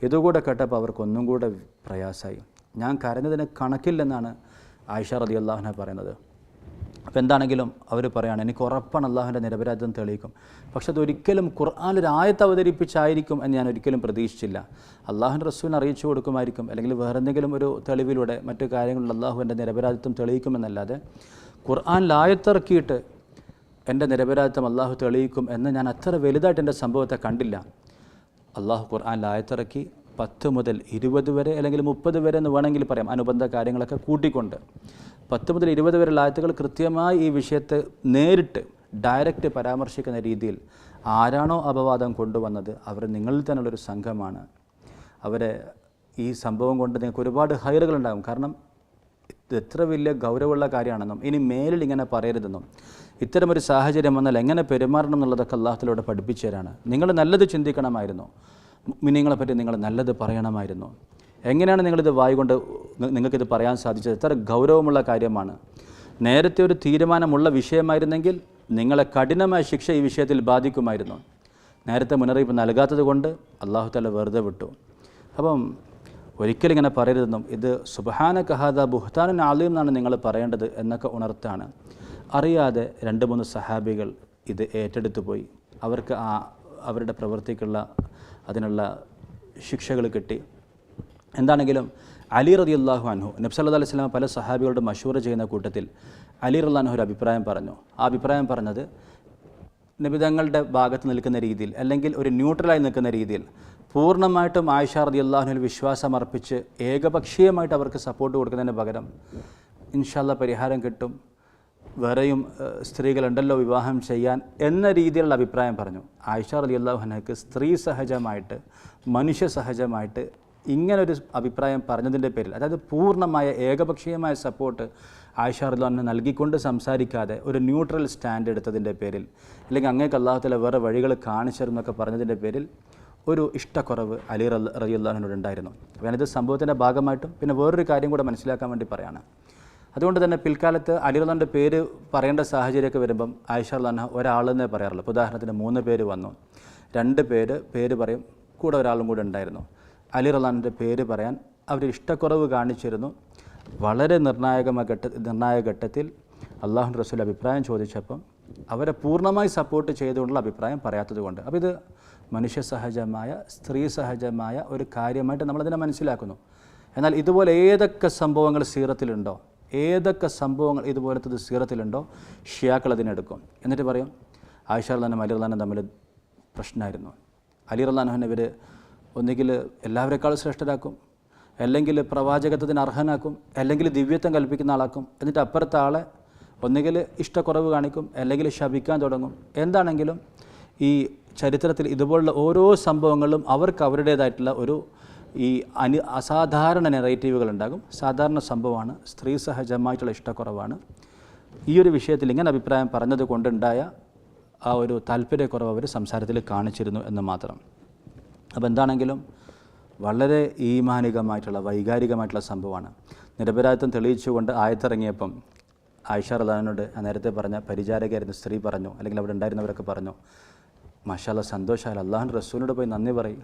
ഇതുകൂടെ കേട്ടപ്പോൾ അവർക്കൊന്നും കൂടെ പ്രയാസമായി. ഞാൻ കരഞ്ഞതിന് കണക്കില്ലെന്നാണ് ആയിഷ റളിയല്ലാഹു അൻഹ പറയുന്നത്. അപ്പോൾ എന്താണെങ്കിലും അവർ പറയുകയാണ്, എനിക്ക് ഉറപ്പാണ് അള്ളാഹുവിൻ്റെ നിരപരാധിത്വം തെളിയിക്കും. പക്ഷെ അതൊരിക്കലും ഖുർആനിൽ ഒരു ആയത്ത് അവതരിപ്പിച്ചായിരിക്കും എന്ന് ഞാൻ ഒരിക്കലും പ്രതീക്ഷിച്ചില്ല. അള്ളാഹുവിൻ്റെ റസൂലിനെ അറിയിച്ചു കൊടുക്കുമായിരിക്കും, അല്ലെങ്കിൽ വേറെന്തെങ്കിലും ഒരു തെളിവിലൂടെ മറ്റു കാര്യങ്ങളിൽ അള്ളാഹുവിൻ്റെ നിരപരാധിത്വം തെളിയിക്കുമെന്നല്ലാതെ ഖുർആനിൽ ആയത്തിറക്കിയിട്ട് എൻ്റെ നിരപരാധിത്വം അള്ളാഹു തെളിയിക്കും എന്ന് ഞാൻ അത്ര വലുതായിട്ട് എൻ്റെ സംഭവത്തെ കണ്ടില്ല. അള്ളാഹു ഖുർആനിൽ ആയത്തിറക്കി 10 മുതൽ 20 വരെ അല്ലെങ്കിൽ 30 വരെ എന്ന് വേണമെങ്കിൽ പറയാം, അനുബന്ധ കാര്യങ്ങളൊക്കെ കൂട്ടിക്കൊണ്ട് 10 മുതൽ 20 വരെയുള്ള ആയത്തുകൾ കൃത്യമായി ഈ വിഷയത്തെ നേരിട്ട് ഡയറക്റ്റ് പരാമർശിക്കുന്ന രീതിയിൽ ആരാണോ അപവാദം കൊണ്ടുവന്നത് അവർ നിങ്ങളിൽ തന്നെയുള്ളൊരു സംഘമാണ്, അവരെ ഈ സംഭവം കൊണ്ട് നിങ്ങൾക്ക് ഒരുപാട് ഹൈറുകളുണ്ടാകും. കാരണം ഇത് എത്ര വലിയ ഗൗരവമുള്ള കാര്യമാണെന്നും ഇനി മേലിൽ ഇങ്ങനെ പറയരുതെന്നും ഇത്തരമൊരു സാഹചര്യം വന്നാൽ എങ്ങനെ പെരുമാറണം എന്നുള്ളതൊക്കെ അള്ളാഹുവിലൂടെ പഠിപ്പിച്ചു തരാണ്. നിങ്ങൾ നല്ലത് ചിന്തിക്കണമായിരുന്നു, നിങ്ങളെപ്പറ്റി നിങ്ങൾ നല്ലത് പറയണമായിരുന്നു. എങ്ങനെയാണ് നിങ്ങളിത് വായിക്കൊണ്ട് നിങ്ങൾക്കിത് പറയാൻ സാധിച്ചത്? എത്ര ഗൗരവമുള്ള കാര്യമാണ്. നേരത്തെ ഒരു തീരുമാനമുള്ള വിഷയമായിരുന്നെങ്കിൽ നിങ്ങളെ കഠിനമായ ശിക്ഷ ഈ വിഷയത്തിൽ ബാധിക്കുമായിരുന്നു. നേരത്തെ മുന്നറിയിപ്പ് നൽകാത്തത് കൊണ്ട് അള്ളാഹു തആല വെറുതെ വിട്ടു. അപ്പം ഒരിക്കലും ഇങ്ങനെ പറയരുതെന്നും ഇത് സുബ്ഹാനക ഹാദാ ബുഹ്താനുൻ അലീം എന്നാണ് നിങ്ങൾ പറയേണ്ടത് എന്നൊക്കെ ഉണർത്താണ്. അറിയാതെ 2-3 സഹാബികൾ ഇത് ഏറ്റെടുത്തു പോയി. അവർക്ക് അവരുടെ പ്രവൃത്തിക്കുള്ള അതിനുള്ള ശിക്ഷകൾ കിട്ടി. എന്താണെങ്കിലും അലി റളിയല്ലാഹു അൻഹു നബി സല്ലല്ലാഹു അലൈഹി വസല്ലം പല സഹാബികളുടെ മശൂറ ചെയ്യുന്ന കൂട്ടത്തിൽ അലി റളിയല്ലാഹു അൻഹു ഒരു അഭിപ്രായം പറഞ്ഞു. ആ അഭിപ്രായം പറഞ്ഞത് നബി തങ്ങളുടെ ഭാഗത്ത് നിൽക്കുന്ന രീതിയിൽ അല്ലെങ്കിൽ ഒരു ന്യൂട്രലായി നിൽക്കുന്ന രീതിയിൽ പൂർണ്ണമായിട്ടും ആയിഷ റളിയല്ലാഹു അൻഹയിൽ വിശ്വാസം അർപ്പിച്ച് ഏകപക്ഷീയമായിട്ട് അവർക്ക് സപ്പോർട്ട് കൊടുക്കുന്നതിന് പകരം ഇൻഷാ അല്ലാഹ് പരിഹാരം കിട്ടും, വേറെയും സ്ത്രീകളുണ്ടല്ലോ വിവാഹം ചെയ്യാൻ എന്ന രീതിയിലുള്ള അഭിപ്രായം പറഞ്ഞു. ആയിഷ റളിയല്ലാഹു അൻഹയ്ക്ക് സ്ത്രീ സഹജമായിട്ട് മനുഷ്യ സഹജമായിട്ട് ഇങ്ങനൊരു അഭിപ്രായം പറഞ്ഞതിൻ്റെ പേരിൽ, അതായത് പൂർണ്ണമായ ഏകപക്ഷീയമായ സപ്പോർട്ട് ആയിഷ റളിയല്ലാഹു അൻഹ നൽകിക്കൊണ്ട് സംസാരിക്കാതെ ഒരു ന്യൂട്രൽ സ്റ്റാൻഡ് എടുത്തതിൻ്റെ പേരിൽ, അല്ലെങ്കിൽ അങ്ങേക്ക് അല്ലാഹു തആല വേറെ വഴികൾ കാണിച്ചു തരുമെന്നൊക്കെ പറഞ്ഞതിൻ്റെ പേരിൽ ഒരു ഇഷ്ടക്കുറവ് അലി റളിയല്ലാഹു അൻഹുവിനോട് ഉണ്ടായിരുന്നു. അപ്പോൾ ഞാനിത് സംഭവത്തിൻ്റെ ഭാഗമായിട്ടും പിന്നെ വേറൊരു കാര്യം കൂടെ മനസ്സിലാക്കാൻ വേണ്ടി പറയാണ്. അതുകൊണ്ട് തന്നെ പിൽക്കാലത്ത് അലി റളിയല്ലാഹുവിൻ്റെ പേര് പറയേണ്ട സാഹചര്യമൊക്കെ വരുമ്പം ആയിഷ റളിയല്ലാഹു അൻഹ ഒരാളെന്നേ പറയാറുള്ളൂ. ഇപ്പോൾ ഉദാഹരണത്തിന് 3 പേര് വന്നു, 2 പേര് പറയും, കൂടെ ഒരാളും കൂടെ ഉണ്ടായിരുന്നു. അലി റളിയല്ലാഹുവിൻ്റെ പേര് പറയാൻ അവർ ഇഷ്ടക്കുറവ് കാണിച്ചിരുന്നു. വളരെ നിർണായക ഘട്ടത്തിൽ അള്ളാഹുവിൻ്റെ റസൂൽ അഭിപ്രായം ചോദിച്ചപ്പം അവരെ പൂർണ്ണമായി സപ്പോർട്ട് ചെയ്തുകൊണ്ടുള്ള അഭിപ്രായം പറയാത്തത് കൊണ്ട്. അപ്പോൾ ഇത് മനുഷ്യ സഹജമായ സ്ത്രീ സഹജമായ ഒരു കാര്യമായിട്ട് നമ്മളതിനെ മനസ്സിലാക്കുന്നു. എന്നാൽ ഇതുപോലെ ഏതൊക്കെ സംഭവങ്ങൾ സീറത്തിലുണ്ടോ, ഏതൊക്കെ സംഭവങ്ങൾ ഇതുപോലത്തത് സീറത്തിലുണ്ടോ ഷിയാക്കൾ അതിനെടുക്കും. എന്നിട്ട് പറയും ആയിഷ റളിയല്ലാഹു അലി റളിയല്ലാഹു തമ്മിൽ പ്രശ്നമായിരുന്നു. അലി റളിയല്ലാഹു ഇവർ ഒന്നുകിൽ എല്ലാവരെക്കാളും ശ്രേഷ്ഠരാക്കും, അല്ലെങ്കിൽ പ്രവാചകത്വത്തിന് അർഹനാക്കും, അല്ലെങ്കിൽ ദിവ്യത്വം കൽപ്പിക്കുന്ന ആളാക്കും. എന്നിട്ട് അപ്പുറത്തെ ആളെ ഒന്നുകിൽ ഇഷ്ടക്കുറവ് കാണിക്കും, അല്ലെങ്കിൽ ശപിക്കാൻ തുടങ്ങും. എന്താണെങ്കിലും ഈ ചരിത്രത്തിൽ ഇതുപോലുള്ള ഓരോ സംഭവങ്ങളിലും അവർക്ക് അവരുടേതായിട്ടുള്ള ഒരു അസാധാരണ നെറേറ്റീവുകൾ ഉണ്ടാകും. സാധാരണ സംഭവമാണ്, സ്ത്രീ സഹജമായിട്ടുള്ള ഇഷ്ടക്കുറവാണ്. ഈ ഒരു വിഷയത്തിൽ ഇങ്ങനെ അഭിപ്രായം പറഞ്ഞത് കൊണ്ടുണ്ടായ ആ ഒരു താല്പര്യക്കുറവ് അവർ സംസാരത്തിൽ കാണിച്ചിരുന്നു എന്ന് മാത്രം. അപ്പോൾ എന്താണെങ്കിലും വളരെ ഈമാനികമായിട്ടുള്ള വൈകാരികമായിട്ടുള്ള സംഭവമാണ്. നിരപരാധിത്വം തെളിയിച്ചുകൊണ്ട് ആയത്തിറങ്ങിയപ്പം ആയിഷ റളിയല്ലാഹുവിനോട് നേരത്തെ പറഞ്ഞ പരിചാരകയായിരുന്ന സ്ത്രീ പറഞ്ഞു, അല്ലെങ്കിൽ അവിടെ ഉണ്ടായിരുന്നവരൊക്കെ പറഞ്ഞു, മാഷാ അല്ലാഹ് സന്തോഷമായാലും അള്ളാഹുവിൻ്റെ റസൂലിനോട് പോയി നന്ദി പറയും.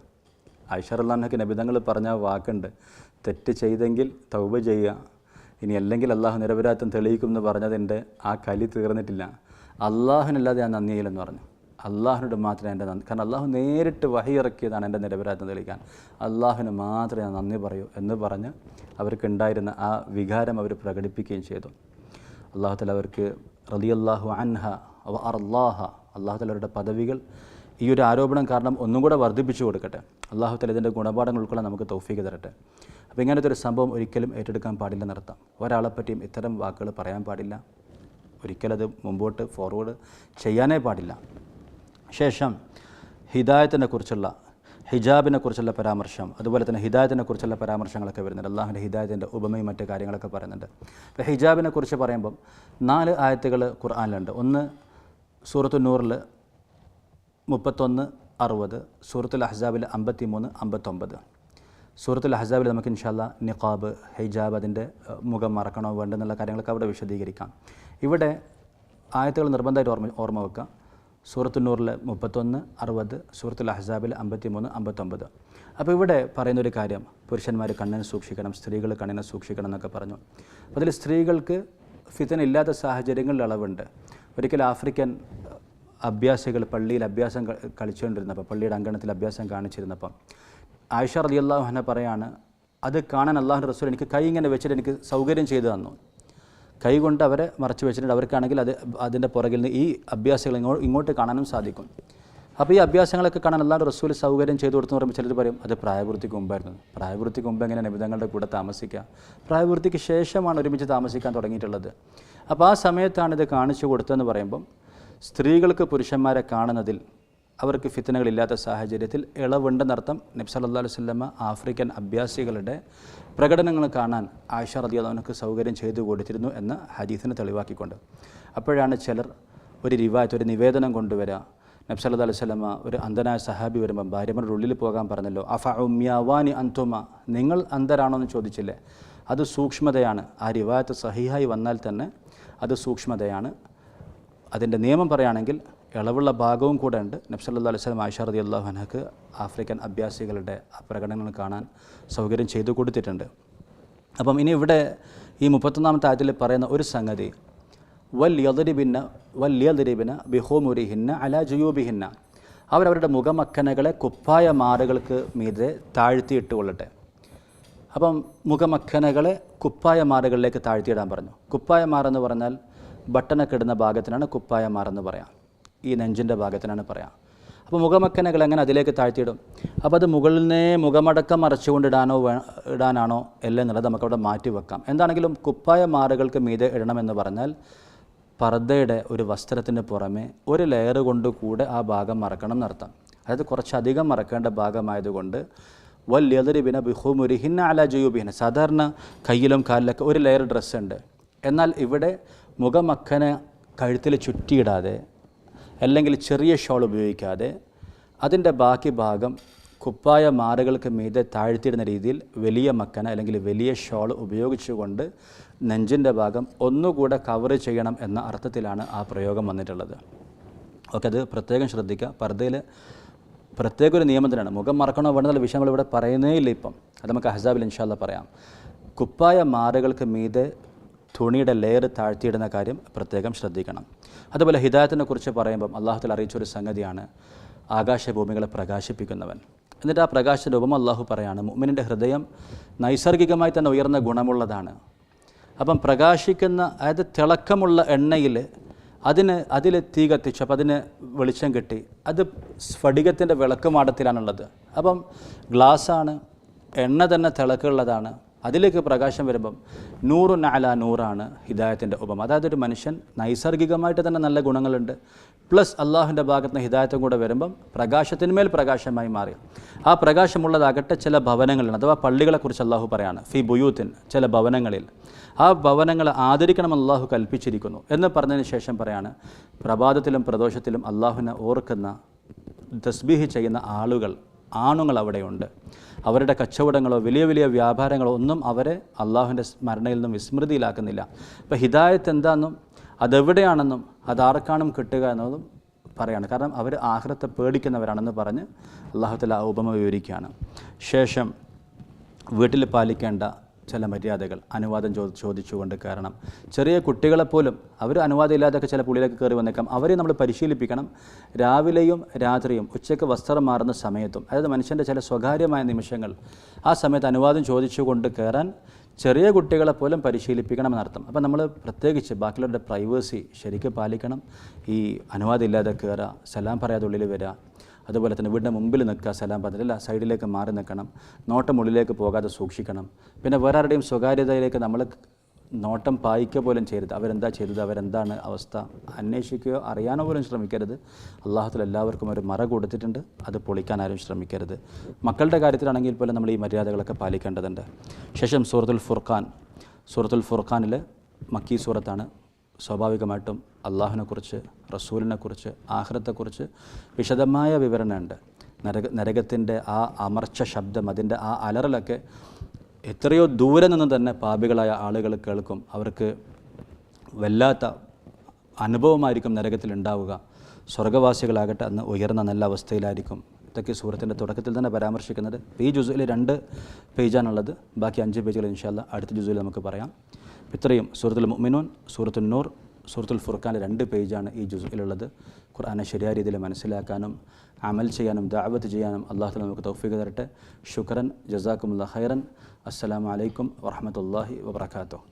ആയിഷ റളിയല്ലാഹുവിനക്ക് നബിതങ്ങൾ പറഞ്ഞ വാക്കുണ്ട്, തെറ്റ് ചെയ്തെങ്കിൽ തൗബ ചെയ്യുക, ഇനി അല്ലെങ്കിൽ അള്ളാഹു നിരപരാധിത്വം തെളിയിക്കും എന്ന് പറഞ്ഞതിൻ്റെ ആ കലി തീർന്നിട്ടില്ല. അള്ളാഹുവിനല്ലാതെ ഞാൻ നന്ദി ചെയ്യില്ലെന്ന് പറഞ്ഞു. അള്ളാഹുവിനോട് മാത്രമേ എൻ്റെ നന്ദി, കാരണം അള്ളാഹു നേരിട്ട് വഹി ഇറക്കിയതാണ് എൻ്റെ നിരപരാധിത്വം തെളിയിക്കാൻ, അള്ളാഹുവിന് മാത്രമേ ഞാൻ നന്ദി പറയൂ എന്ന് പറഞ്ഞ് അവർക്കുണ്ടായിരുന്ന ആ വികാരം അവർ പ്രകടിപ്പിക്കുകയും ചെയ്തു. അള്ളാഹു തആല അവർക്ക് റളിയല്ലാഹു അൻഹ വ അർളാഹ, അള്ളാഹു തആല അവരുടെ പദവികൾ ഈ ഒരു ആരോപണം കാരണം ഒന്നും കൂടെ വർദ്ധിപ്പിച്ചു കൊടുക്കട്ടെ. അള്ളാഹു തആല ഇതിൻ്റെ ഗുണപാഠങ്ങൾ ഉൾക്കൊള്ളാൻ നമുക്ക് തൗഫീഖ് തരട്ടെ. അപ്പോൾ ഇങ്ങനത്തെ ഒരു സംഭവം ഒരിക്കലും ഏറ്റെടുക്കാൻ പാടില്ല നടത്താം. ഒരാളെപ്പറ്റിയും ഇത്തരം വാക്കുകൾ പറയാൻ പാടില്ല, ഒരിക്കലത് മുമ്പോട്ട് ഫോർവേഡ് ചെയ്യാനേ പാടില്ല. ശേഷം ഹിദായത്തിനെ കുറിച്ചുള്ള, ഹിജാബിനെ കുറിച്ചുള്ള പരാമർശം, അതുപോലെ തന്നെ ഹിദായത്തിനെ കുറിച്ചുള്ള പരാമർശങ്ങളൊക്കെ വരുന്നുണ്ട്. അള്ളാഹുവിൻ്റെ ഹിദായത്തിൻ്റെ ഉപമയും മറ്റു കാര്യങ്ങളൊക്കെ പറയുന്നുണ്ട്. അപ്പോൾ ഹിജാബിനെ കുറിച്ച് പറയുമ്പം 4 ആയത്തുകൾ ഖുർആനിലുണ്ട്. ഒന്ന് സൂറത്തുൻ നൂറിൽ 31-60, സൂറത്തുൽ അഹ്സാബിൽ 53-59. സൂറത്തുൽ അഹ്സാബിൽ നമുക്ക് ഇൻഷാ അല്ലാഹ് നിഖാബ്, ഹിജാബ്, അതിൻ്റെ മുഖം മറക്കണോ വേണ്ടെന്നുള്ള കാര്യങ്ങളൊക്കെ അവിടെ വിശദീകരിക്കാം. ഇവിടെ ആയത്തുകൾ നിർബന്ധമായിട്ട് ഓർമ്മ വെക്കുക. സൂറത്തുൻ നൂറിൽ 31-60, സൂറത്തുൽ അഹ്സാബിൽ 53-59. അപ്പോൾ ഇവിടെ പറയുന്നൊരു കാര്യം, പുരുഷന്മാർ കണ്ണിനെ സൂക്ഷിക്കണം, സ്ത്രീകൾ കണ്ണിനെ സൂക്ഷിക്കണം എന്നൊക്കെ പറഞ്ഞു. അപ്പോൾ അതിൽ സ്ത്രീകൾക്ക് ഫിത്ന ഇല്ലാത്ത സാഹചര്യങ്ങളിൽ അളവുണ്ട്. ഒരിക്കൽ ആഫ്രിക്കൻ അഭ്യാസികൾ പള്ളിയിൽ അഭ്യാസം കളിച്ചുകൊണ്ടിരുന്നപ്പോൾ, പള്ളിയുടെ അങ്കണത്തിൽ അഭ്യാസം കാണിച്ചിരുന്നപ്പം ആയിഷ റളിയല്ലാഹു അൻഹ പറയാണ്, അത് കാണാൻ അള്ളാഹുവിൻ്റെ റസൂൽ എനിക്ക് കൈ ഇങ്ങനെ വെച്ചിട്ട് എനിക്ക് സൗകര്യം ചെയ്തു തന്നു. കൈ കൊണ്ട് അവരെ മറച്ചു വെച്ചിട്ടുണ്ട്. അവർക്കാണെങ്കിൽ അതിൻ്റെ പുറകിൽ നിന്ന് ഈ അഭ്യാസികൾ ഇങ്ങോട്ട് കാണാനും സാധിക്കും. അപ്പോൾ ഈ അഭ്യാസങ്ങളൊക്കെ കാണാൻ അല്ലാണ്ട് റസൂൽ സൗകര്യം ചെയ്തു കൊടുത്തെന്ന് പറയുമ്പോൾ ചിലർ പറയും അത് പ്രായപൂർത്തിക്ക് മുമ്പായിരുന്നു. പ്രായപൂർത്തിക്ക് മുമ്പ് എങ്ങനെ നബിതങ്ങളുടെ കൂടെ താമസിക്കുക? പ്രായപൂർത്തിക്ക് ശേഷമാണ് ഒരുമിച്ച് താമസിക്കാൻ തുടങ്ങിയിട്ടുള്ളത്. അപ്പോൾ ആ സമയത്താണ് ഇത് കാണിച്ചു കൊടുത്തതെന്ന് പറയുമ്പം സ്ത്രീകൾക്ക് പുരുഷന്മാരെ കാണുന്നതിൽ അവർക്ക് ഫിത്നകളില്ലാത്ത സാഹചര്യത്തിൽ ഇളവുണ്ടെന്നർത്ഥം. നബി സല്ലല്ലാഹു അലൈഹി വസല്ലമ ആഫ്രിക്കൻ അഭ്യാസികളുടെ പ്രകടനങ്ങൾ കാണാൻ ആയിഷ റളിയല്ലാഹു അൻഹയ്ക്ക് സൗകര്യം ചെയ്തു കൊടുത്തിരുന്നു എന്ന് ഹദീസിനെ തെളിവാക്കിക്കൊണ്ട്. അപ്പോഴാണ് ചിലർ ഒരു റിവായത്ത്, ഒരു നിവേദനം കൊണ്ടുവരിക. നബി സല്ലല്ലാഹു അലൈഹി വസല്ലമ ഒരു അന്ധനായ സഹാബി വരുമ്പം ഭാര്യമാരുടെ ഉള്ളിൽ പോകാൻ പറഞ്ഞല്ലോ. അഫ ഉമ്യാവാനി അൻതുമ, നിങ്ങൾ അന്ധരാണോ എന്ന് ചോദിച്ചില്ലേ? അത് സൂക്ഷ്മതയാണ്. ആ റിവായത്ത് സഹിഹായി വന്നാൽ തന്നെ അത് സൂക്ഷ്മതയാണ്. അതിൻ്റെ നിയമം പറയുകയാണെങ്കിൽ ഇളവുള്ള ഭാഗവും കൂടെ ഉണ്ട്. നബി സല്ലല്ലാഹു അലൈഹി വസല്ലം ആയിഷ റളിയല്ലാഹു അൻഹയ്ക്ക് ആഫ്രിക്കൻ അഭ്യാസികളുടെ പ്രകടനങ്ങൾ കാണാൻ സൗകര്യം ചെയ്തു കൊടുത്തിട്ടുണ്ട്. അപ്പം ഇനി ഇവിടെ ഈ 31-ാമത്തെ ആയത്തിൽ പറയുന്ന ഒരു സംഗതി, വല്യദ്രിബിന ബിഹുമുരിഹിന്ന അലാ ജുയൂബിഹിന്ന, അവരവരുടെ മുഖമക്കനകളെ കുപ്പായ മാറുകൾക്ക് മീതെ താഴ്ത്തിയിട്ട് കൊള്ളട്ടെ. അപ്പം മുഖമക്കനകളെ കുപ്പായ മാറുകളിലേക്ക് താഴ്ത്തിയിടാൻ പറഞ്ഞു. കുപ്പായ മാറെന്ന് പറഞ്ഞാൽ ബട്ടനൊക്കെ ഇടുന്ന ഭാഗത്തിനാണ് കുപ്പായ മാറെന്ന് പറയാം. ഈ നെഞ്ചിൻ്റെ ഭാഗത്തിനാണ് പറയാം. അപ്പോൾ മുഖമക്കനകൾ എങ്ങനെ അതിലേക്ക് താഴ്ത്തിയിടും? അപ്പോൾ അത് മുകളിൽ നിന്നേ മുഖമടക്കം മറച്ചുകൊണ്ട് ഇടാനാണോ എല്ലാം എന്നുള്ളത് നമുക്കവിടെ മാറ്റി വെക്കാം. എന്താണെങ്കിലും കുപ്പായ മാറുകൾക്ക് മീതെ ഇടണമെന്ന് പറഞ്ഞാൽ പർദ്ദയുടെ ഒരു വസ്ത്രത്തിന് പുറമെ ഒരു ലെയർ കൊണ്ട് കൂടെ ആ ഭാഗം മറക്കണം എന്നർത്ഥം. അതായത് കുറച്ചധികം മറക്കേണ്ട ഭാഗമായതുകൊണ്ട് വല്യദ്രിബിന ബിഹുമുരിഹിന്ന അലാ ജുയൂബിഹിന്ന, സാധാരണ കയ്യിലും കാലിലൊക്കെ ഒരു ലെയർ ഡ്രസ്സ് ഉണ്ട്. എന്നാൽ ഇവിടെ മുഖമക്കനെ കഴുത്തിൽ ചുറ്റിയിടാതെ അല്ലെങ്കിൽ ചെറിയ ഷോൾ ഉപയോഗിക്കാതെ അതിൻ്റെ ബാക്കി ഭാഗം കുപ്പായ മാറുകൾക്ക് മീതെ താഴ്ത്തിയിടുന്ന രീതിയിൽ വലിയ മക്കന അല്ലെങ്കിൽ വലിയ ഷോൾ ഉപയോഗിച്ചുകൊണ്ട് നെഞ്ചിൻ്റെ ഭാഗം ഒന്നുകൂടെ കവർ ചെയ്യണം എന്ന അർത്ഥത്തിലാണ് ആ പ്രയോഗം വന്നിട്ടുള്ളത്. ഓക്കെ, അത് പ്രത്യേകം ശ്രദ്ധിക്കുക. പർദ്ദയിൽ പ്രത്യേക ഒരു നിയമത്തിനാണ്. മുഖം മറക്കണോ വേണമെന്നുള്ള വിഷയം നമ്മളിവിടെ പറയുന്നേ ഇല്ല. ഇപ്പം അത് നമുക്ക് അഹ്സാബിൽ ഇൻഷാ അല്ലാഹ് പറയാം. കുപ്പായ മാറുകൾക്ക് മീതെ തുണിയുടെ ലെയർ താഴ്ത്തിയിടുന്ന കാര്യം പ്രത്യേകം ശ്രദ്ധിക്കണം. അതുപോലെ ഹിദായത്തിനെ കുറിച്ച് പറയുമ്പം അല്ലാഹു തആല അറിയിച്ചൊരു സംഗതിയാണ് ആകാശഭൂമികളെ പ്രകാശിപ്പിക്കുന്നവൻ. എന്നിട്ട് ആ പ്രകാശത്തിൻ്റെ ഉപമ അല്ലാഹു പറയാണ്, മുഅ്മിനിൻ്റെ ഹൃദയം നൈസർഗികമായി തന്നെ ഉയർന്ന ഗുണമുള്ളതാണ്. അപ്പം പ്രകാശിക്കുന്ന, അതായത് തിളക്കമുള്ള എണ്ണയിൽ അതിൽ തീ കത്തിച്ചു, അപ്പോൾ അതിന് വെളിച്ചം കിട്ടി. അത് സ്ഫടികത്തിൻ്റെ വിളക്കുമാടത്തിലാണുള്ളത്. അപ്പം ഗ്ലാസ്സാണ്, എണ്ണ തന്നെ തിളക്കുള്ളതാണ്. അതിലേക്ക് പ്രകാശം വരുമ്പം നൂറുൻ അലാ നൂറാണ് ഹിദായത്തിൻ്റെ ഉപമ. അതായത് ഒരു മനുഷ്യൻ നൈസർഗികമായിട്ട് തന്നെ നല്ല ഗുണങ്ങളുണ്ട്, പ്ലസ് അള്ളാഹുവിൻ്റെ ഭാഗത്ത് നിന്ന് ഹിദായത്തും കൂടെ വരുമ്പം പ്രകാശത്തിന്മേൽ പ്രകാശമായി മാറി. ആ പ്രകാശമുള്ളതാകട്ടെ ചില ഭവനങ്ങളിലാണ്, അഥവാ പള്ളികളെക്കുറിച്ച് അള്ളാഹു പറയാണ്, ഫി ബുയൂത്തിൻ, ചില ഭവനങ്ങളിൽ. ആ ഭവനങ്ങളെ ആദരിക്കണമെന്ന് അള്ളാഹു കൽപ്പിച്ചിരിക്കുന്നു എന്ന് പറഞ്ഞതിന് ശേഷം പറയാണ്, പ്രഭാതത്തിലും പ്രദോഷത്തിലും അള്ളാഹുവിനെ ഓർക്കുന്ന തസ്ബീഹ് ചെയ്യുന്ന ആണുങ്ങൾ അവിടെയുണ്ട്. അവരുടെ കച്ചവടങ്ങളോ വലിയ വലിയ വ്യാപാരങ്ങളോ ഒന്നും അവരെ അള്ളാഹുവിൻ്റെ സ്മരണയിൽ നിന്നും വിസ്മൃതിയിലാക്കുന്നില്ല. അപ്പോൾ ഹിദായത്ത് എന്താണെന്നും അതെവിടെയാണെന്നും അതാർക്കാണും കിട്ടുക എന്നതും പറയാണ്. കാരണം അവർ ആഖിറത്തെ പേടിക്കുന്നവരാണെന്ന് പറഞ്ഞ് അള്ളാഹു തആല ഉപമ വിവരിക്കുകയാണ്. ശേഷം വീട്ടിൽ പാലിക്കേണ്ട ചില മര്യാദകൾ അനുവാദം ചോദിച്ചുകൊണ്ട്. കാരണം ചെറിയ കുട്ടികളെപ്പോലും അവർ അനുവാദം ഇല്ലാതൊക്കെ ചില പുള്ളിയിലേക്ക് കയറി വന്നേക്കാം. അവരെ നമ്മൾ പരിശീലിപ്പിക്കണം. രാവിലെയും രാത്രിയും ഉച്ചയ്ക്ക് വസ്ത്രം മാറുന്ന സമയത്തും, അതായത് മനുഷ്യൻ്റെ ചില സ്വകാര്യമായ നിമിഷങ്ങൾ, ആ സമയത്ത് അനുവാദം ചോദിച്ചുകൊണ്ട് കയറാൻ ചെറിയ കുട്ടികളെപ്പോലും പരിശീലിപ്പിക്കണമെന്നർത്ഥം. അപ്പം നമ്മൾ പ്രത്യേകിച്ച് ബാക്കിയുള്ളവരുടെ പ്രൈവസി ശരിക്കും പാലിക്കണം. ഈ അനുവാദം ഇല്ലാതെ കയറുക, സലാം പറയാതെ ഉള്ളിൽ വരിക, അതുപോലെ തന്നെ വീടിൻ്റെ മുമ്പിൽ നിൽക്കുക, സലാം പറഞ്ഞില്ല, സൈഡിലേക്ക് മാറി നിൽക്കണം, നോട്ടം ഉള്ളിലേക്ക് പോകാതെ സൂക്ഷിക്കണം. പിന്നെ വേറെ ആരുടെയും സ്വകാര്യതയിലേക്ക് നമ്മൾ നോട്ടം പായിക്കുക പോലും ചെയ്യരുത്. അവരെന്താ ചെയ്തത്, അവരെന്താണ് അവസ്ഥ അന്വേഷിക്കുകയോ അറിയാനോ പോലും ശ്രമിക്കരുത്. അല്ലാഹു തആല എല്ലാവർക്കും ഒരു മറ കൊടുത്തിട്ടുണ്ട്, അത് പൊളിക്കാൻ ആരും ശ്രമിക്കരുത്. മക്കളുടെ കാര്യത്തിലാണെങ്കിൽ പോലും നമ്മൾ ഈ മര്യാദകളൊക്കെ പാലിക്കേണ്ടതുണ്ട്. ശേഷം സൂറത്തുൽ ഫുർഖാനിൽ മക്കി സൂറത്താണ്. സ്വാഭാവികമായിട്ടും അള്ളാഹുവിനെക്കുറിച്ച്, റസൂലിനെക്കുറിച്ച്, ആഖിറത്തെക്കുറിച്ച് വിശദമായ വിവരണമുണ്ട്. നരകത്തിൻ്റെ ആ അമർച്ച ശബ്ദം, അതിൻ്റെ ആ അലറലൊക്കെ എത്രയോ ദൂരെ നിന്ന് തന്നെ പാപികളായ ആളുകൾ കേൾക്കും. അവർക്ക് വല്ലാത്ത അനുഭവമായിരിക്കും നരകത്തിലുണ്ടാവുക. സ്വർഗ്ഗവാസികളാകട്ടെ അന്ന് ഉയർന്ന നല്ല അവസ്ഥയിലായിരിക്കും. ഇതൊക്കെ സൂറത്തിൻ്റെ തുടക്കത്തിൽ തന്നെ പരാമർശിക്കുന്നുണ്ട്. ഈ ജുസിൽ 2 പേജാണുള്ളത്. ബാക്കി 5 പേജുകൾ ഇൻഷാ അല്ലാഹ് അടുത്ത ജുസിൽ നമുക്ക് പറയാം. ഇത്രയും സൂറത്തുൽ മുഅ്മിനൂൻ, സൂറത്തുൽ നൂർ, സൂറത്തുൽ ഫുർഖാനിൽ 2 പേജാണ് ഈ ജുസിലുള്ളത്. ഖുർആനെ ശരിയായ രീതിയിൽ മനസ്സിലാക്കാനും അമൽ ചെയ്യാനും ദഅവത്ത് ചെയ്യാനും അല്ലാഹു തആല നമുക്ക് തൗഫീഖ് തരട്ടെ. ശുക്രൻ, ജസാക്കുമുല്ലാഹ് ഖൈറൻ. അസ്സലാമു അലൈക്കും വറഹ്മത്തുള്ളാഹി വബറകാതുഹു.